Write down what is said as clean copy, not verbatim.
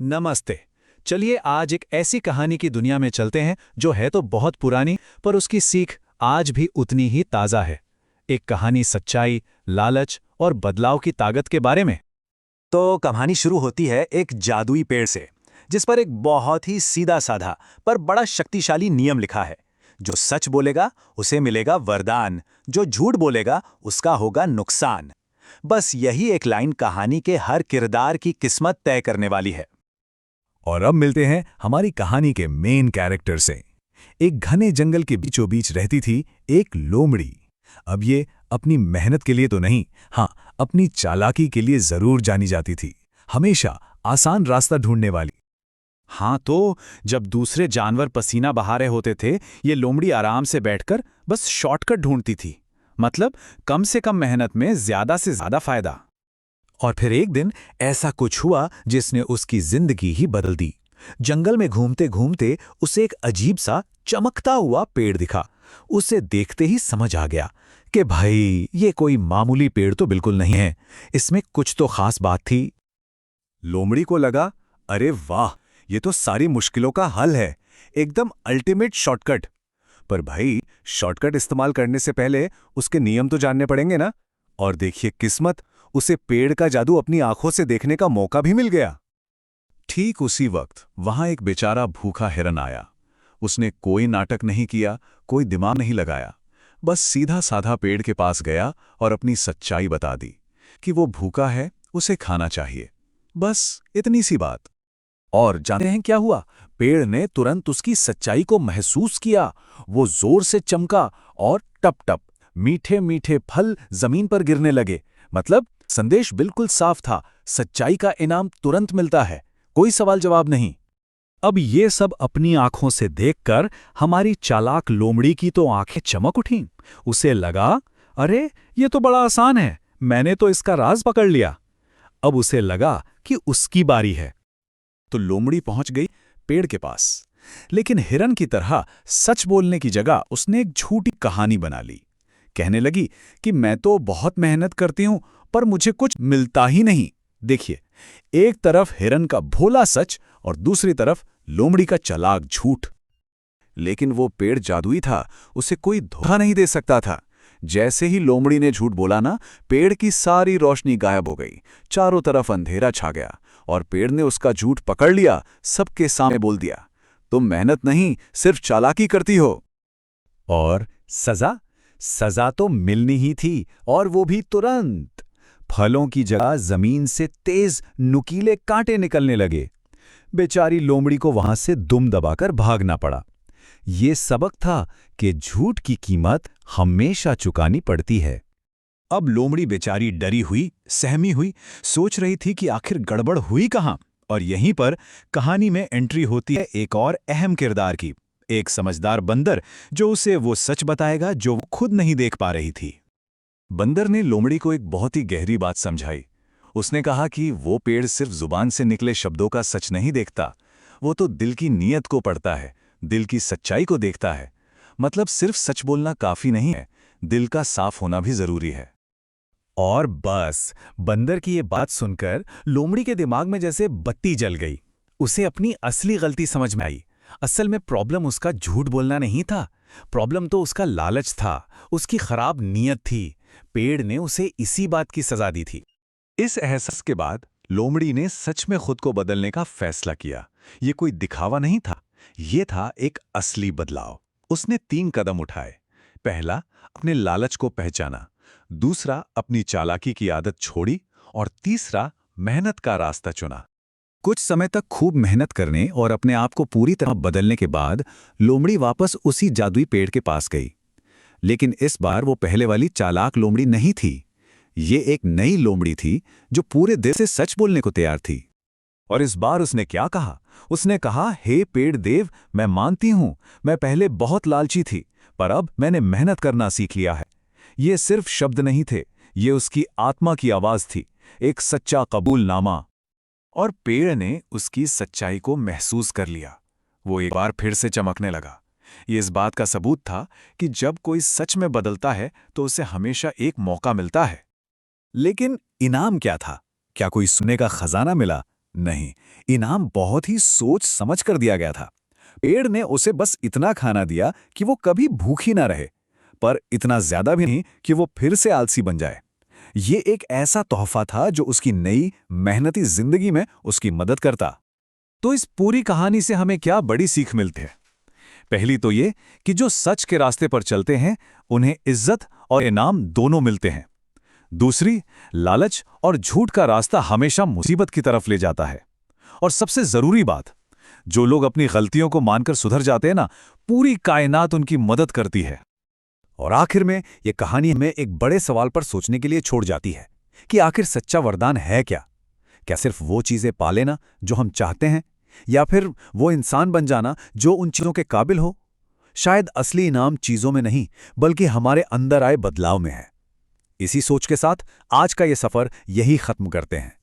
नमस्ते। चलिए आज एक ऐसी कहानी की दुनिया में चलते हैं जो है तो बहुत पुरानी पर उसकी सीख आज भी उतनी ही ताज़ा है। एक कहानी सच्चाई, लालच और बदलाव की ताकत के बारे में। तो कहानी शुरू होती है एक जादुई पेड़ से, जिस पर एक बहुत ही सीधा साधा पर बड़ा शक्तिशाली नियम लिखा है। जो सच बोलेगा उसे मिलेगा वरदान, जो झूठ बोलेगा उसका होगा नुकसान। बस यही एक लाइन कहानी के हर किरदार की किस्मत तय करने वाली है। और अब मिलते हैं हमारी कहानी के मेन कैरेक्टर से। एक घने जंगल के बीचों बीच रहती थी एक लोमड़ी। अब ये अपनी मेहनत के लिए तो नहीं, हाँ, अपनी चालाकी के लिए जरूर जानी जाती थी। हमेशा आसान रास्ता ढूंढने वाली। हाँ, तो जब दूसरे जानवर पसीना बहा रहे होते थे, ये लोमड़ी आराम से बैठकर बस शॉर्टकट ढूंढती थी। मतलब कम से कम मेहनत में ज्यादा से ज्यादा फायदा। और फिर एक दिन ऐसा कुछ हुआ जिसने उसकी जिंदगी ही बदल दी। जंगल में घूमते घूमते उसे एक अजीब सा चमकता हुआ पेड़ दिखा। उसे देखते ही समझ आ गया कि भाई ये कोई मामूली पेड़ तो बिल्कुल नहीं है, इसमें कुछ तो खास बात थी। लोमड़ी को लगा, अरे वाह, ये तो सारी मुश्किलों का हल है, एकदम अल्टीमेट शॉर्टकट। पर भाई, शॉर्टकट इस्तेमाल करने से पहले उसके नियम तो जानने पड़ेंगे ना। और देखिए किस्मत, उसे पेड़ का जादू अपनी आंखों से देखने का मौका भी मिल गया। ठीक उसी वक्त वहां एक बेचारा भूखा हिरन आया। उसने कोई नाटक नहीं किया, कोई दिमाग नहीं लगाया, बस सीधा साधा पेड़ के पास गया और अपनी सच्चाई बता दी कि वो भूखा है, उसे खाना चाहिए। बस इतनी सी बात। और जानते हैं क्या हुआ? पेड़ ने तुरंत उसकी सच्चाई को महसूस किया। वो जोर से चमका और टप टप मीठे मीठे फल जमीन पर गिरने लगे। मतलब संदेश बिल्कुल साफ था, सच्चाई का इनाम तुरंत मिलता है, कोई सवाल जवाब नहीं। अब ये सब अपनी आंखों से देखकर हमारी चालाक लोमड़ी की तो आंखें चमक उठीं। उसे लगा, अरे ये तो बड़ा आसान है, मैंने तो इसका राज पकड़ लिया। अब उसे लगा कि उसकी बारी है। तो लोमड़ी पहुंच गई पेड़ के पास। लेकिन हिरन की तरह सच बोलने की जगह उसने एक झूठी कहानी बना ली। कहने लगी कि मैं तो बहुत मेहनत करती हूं पर मुझे कुछ मिलता ही नहीं। देखिए, एक तरफ हिरन का भोला सच और दूसरी तरफ लोमड़ी का चालाक झूठ। लेकिन वो पेड़ जादुई था, उसे कोई धोखा नहीं दे सकता था। जैसे ही लोमड़ी ने झूठ बोला ना, पेड़ की सारी रोशनी गायब हो गई, चारों तरफ अंधेरा छा गया और पेड़ ने उसका झूठ पकड़ लिया, सबके सामने बोल दिया, तुम मेहनत नहीं सिर्फ चालाकी करती हो। और सजा? सजा तो मिलनी ही थी, और वो भी तुरंत। फलों की जगह जमीन से तेज नुकीले कांटे निकलने लगे। बेचारी लोमड़ी को वहां से दुम दबाकर भागना पड़ा। ये सबक था कि झूठ की कीमत हमेशा चुकानी पड़ती है। अब लोमड़ी बेचारी डरी हुई, सहमी हुई, सोच रही थी कि आखिर गड़बड़ हुई कहां। और यहीं पर कहानी में एंट्री होती है एक और अहम किरदार की, एक समझदार बंदर जो उसे वो सच बताएगा जो वो खुद नहीं देख पा रही थी। बंदर ने लोमड़ी को एक बहुत ही गहरी बात समझाई। उसने कहा कि वो पेड़ सिर्फ जुबान से निकले शब्दों का सच नहीं देखता, वो तो दिल की नीयत को पढ़ता है, दिल की सच्चाई को देखता है। मतलब सिर्फ सच बोलना काफी नहीं है, दिल का साफ होना भी जरूरी है। और बस बंदर की ये बात सुनकर लोमड़ी के दिमाग में जैसे बत्ती जल गई। उसे अपनी असली गलती समझ में आई। असल में प्रॉब्लम उसका झूठ बोलना नहीं था, प्रॉब्लम तो उसका लालच था, उसकी खराब नीयत थी। पेड़ ने उसे इसी बात की सजा दी थी। इस एहसास के बाद लोमड़ी ने सच में खुद को बदलने का फैसला किया। ये कोई दिखावा नहीं था, ये था एक असली बदलाव। उसने 3 कदम उठाए। पहला, अपने लालच को पहचाना। दूसरा, अपनी चालाकी की आदत छोड़ी। और तीसरा, मेहनत का रास्ता चुना। कुछ समय तक खूब मेहनत करने और अपने आप को पूरी तरह बदलने के बाद लोमड़ी वापस उसी जादुई पेड़ के पास गई। लेकिन इस बार वो पहले वाली चालाक लोमड़ी नहीं थी। ये एक नई लोमड़ी थी जो पूरे दिल से सच बोलने को तैयार थी। और इस बार उसने क्या कहा? उसने कहा, हे पेड़ देव, मैं मानती हूं, मैं पहले बहुत लालची थी, पर अब मैंने मेहनत करना सीख लिया है। ये सिर्फ शब्द नहीं थे, ये उसकी आत्मा की आवाज थी, एक सच्चा कबूलनामा। और पेड़ ने उसकी सच्चाई को महसूस कर लिया। वो एक बार फिर से चमकने लगा। ये इस बात का सबूत था कि जब कोई सच में बदलता है तो उसे हमेशा एक मौका मिलता है। लेकिन इनाम क्या था? क्या कोई सोने का खजाना मिला? नहीं, इनाम बहुत ही सोच समझ कर दिया गया था। पेड़ ने उसे बस इतना खाना दिया कि वो कभी भूखी ना रहे, पर इतना ज्यादा भी नहीं कि वो फिर से आलसी बन जाए। ये एक ऐसा तोहफा था जो उसकी नई मेहनती जिंदगी में उसकी मदद करता। तो इस पूरी कहानी से हमें क्या बड़ी सीख मिलती है? पहली तो ये कि जो सच के रास्ते पर चलते हैं उन्हें इज्जत और इनाम दोनों मिलते हैं। दूसरी, लालच और झूठ का रास्ता हमेशा मुसीबत की तरफ ले जाता है। और सबसे जरूरी बात, जो लोग अपनी गलतियों को मानकर सुधर जाते हैं ना, पूरी कायनात उनकी मदद करती है। और आखिर में ये कहानी हमें एक बड़े सवाल पर सोचने के लिए छोड़ जाती है कि आखिर सच्चा वरदान है क्या? क्या सिर्फ वो चीजें पा लेना जो हम चाहते हैं, या फिर वो इंसान बन जाना जो उन चीजों के काबिल हो? शायद असली इनाम चीजों में नहीं, बल्कि हमारे अंदर आए बदलाव में है। इसी सोच के साथ आज का ये सफर यही खत्म करते हैं।